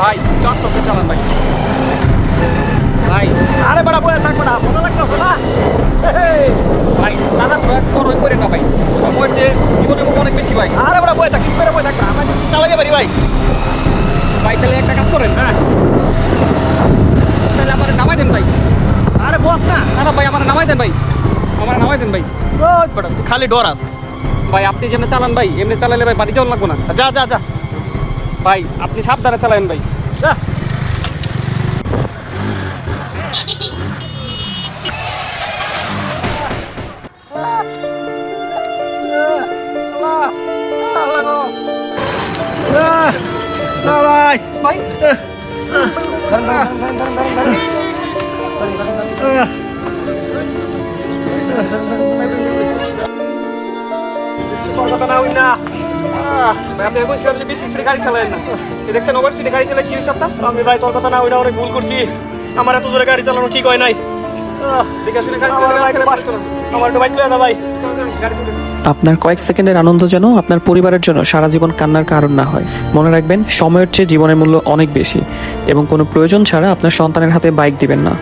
ভাই আস্তে আস্তে চালান ভাই। ভাই আরে বড় বয়ে থাকবে না, মজা লাগতেছে না ভাই। দাদা বড় করে না ভাই, সময়ের যে জীবনের মতো অনেক বেশি ভাই। আরে বড় বয়ে থাক, চুপ করে বয়ে থাক না, আমার চালাইতে পারি ভাই। ভাই তাহলে একটা কাজ করেন, হ্যাঁ তাহলে আমার নামাই দেন ভাই। আরে বস না, না ভাই আমার নামাই দেন ভাই, আমার নামাই দেন ভাই। খালি ডরাস ভাই, আপনি যেমনি চালান ভাই এমনি চালাইলে ভাই বাড়ি যাওয়ার লাগবো না। যা যা যা ভাই, আপনি সাবধানে চালান ভাই, যা। ভাই কথা না হই না ভাই, আপনি বলছিলাম যে বেশি স্পিডে গাড়ি চালায়েন না। দেখছেন ওভার স্পিডে গাড়ি চালায় কি হয়েছে আপনার? আমি ভাই তোর কথা না হই না, অনেক ভুল করছি। আমার এত জোরে গাড়ি চালানো ঠিক হয় নাই। দেখে শুনে গাড়ি চালানো পাস করেন, আমার একটু বাইক লয়ে না ভাই। আপনার কয়েক সেকেন্ডের আনন্দ যেন আপনার পরিবারের জন্য সারা জীবন কান্নার কারণ না হয়। মনে রাখবেন, সময়ের চেয়ে জীবনের মূল্য অনেক বেশি এবং কোনো প্রয়োজন ছাড়া আপনার সন্তানের হাতে বাইক দিবেন না।